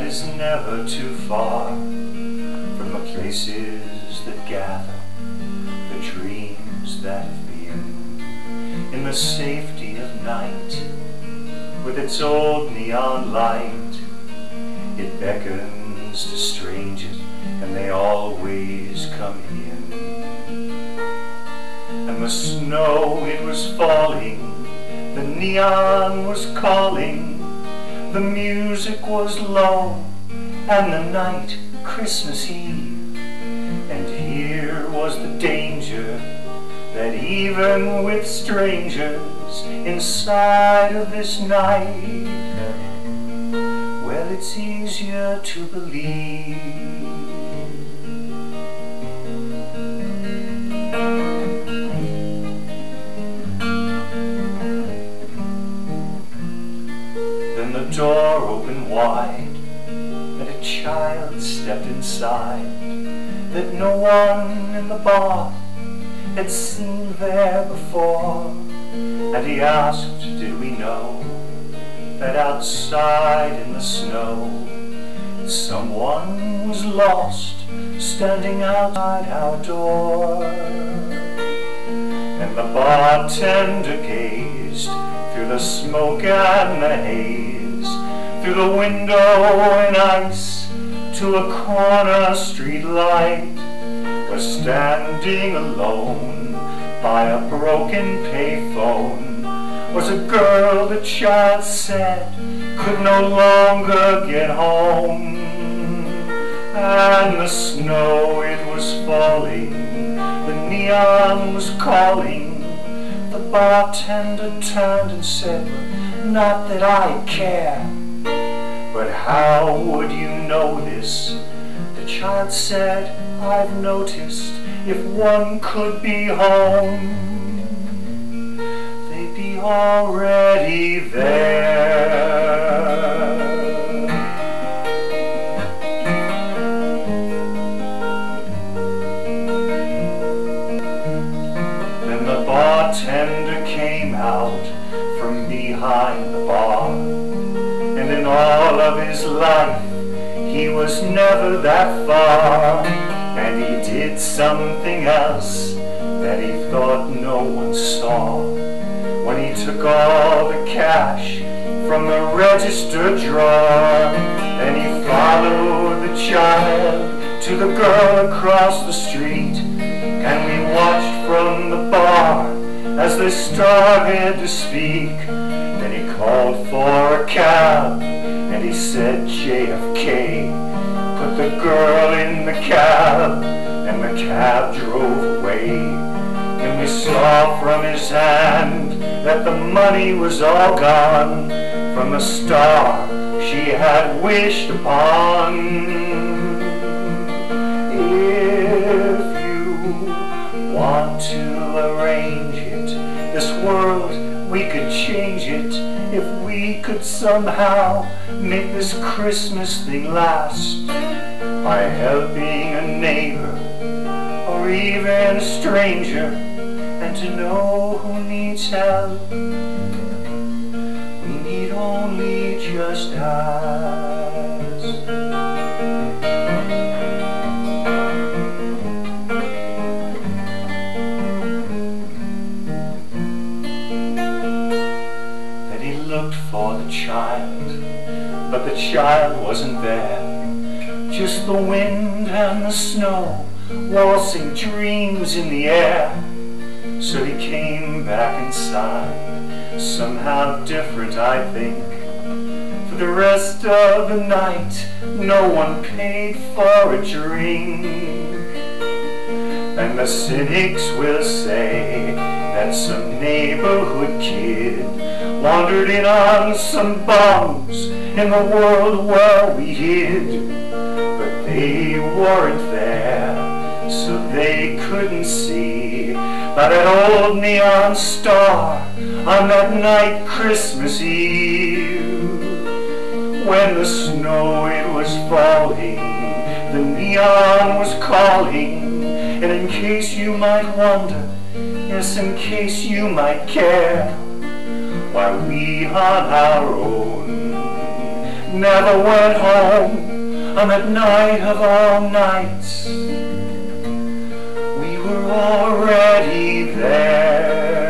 is never too far from the places that gather the dreams that have been. In the safety of night, with its old neon light, it beckons to strangers, and they always come in. And the snow, it was falling, the neon was calling, the music was low, and the night Christmas Eve. And here was the danger, that even with strangers inside of this night, well, it's easier to believe. Then the door opened wide, and a child stepped inside that no one in the bar had seen there before. And he asked, did we know that outside in the snow someone was lost, standing outside our door? And the bartender gazed through the smoke and the haze, through the window in ice, to a corner street light, where standing alone by a broken payphone was a girl the child said could no longer get home. And the snow, it was falling, the neon was calling. The bartender turned and said, not that I care, but how would you know this? The child said, I've noticed, if one could be home, they'd be already there. Then the bartender came out from behind the bar, and in all of his life he was never that far. And he did something else that he thought no one saw, when he took all the cash from the register drawer. Then he followed the child to the girl across the street, and we watched from the bar as they started to speak. Then he called for a cab, and he said, JFK. Put the girl in the cab, and the cab drove away. And we saw from his hand that the money was all gone from the star she had wished upon. If you want to arrange it, this world, we could change it. If we could somehow make this Christmas thing last, by helping a neighbor or even a stranger, and to know who needs help, we need only just ask. Then he looked for the child, but the child wasn't there. Just the wind and the snow, waltzing dreams in the air. So he came back inside, somehow different, I think. For the rest of the night, no one paid for a drink. And the cynics will say that some neighborhood kid wandered in on some bums in the world where we hid. But they weren't there, so they couldn't see by that old neon star on that night Christmas Eve. When the snow, it was falling, the neon was calling. And in case you might wonder, yes, in case you might care, why we on our own never went home on that night of all nights. We were already there.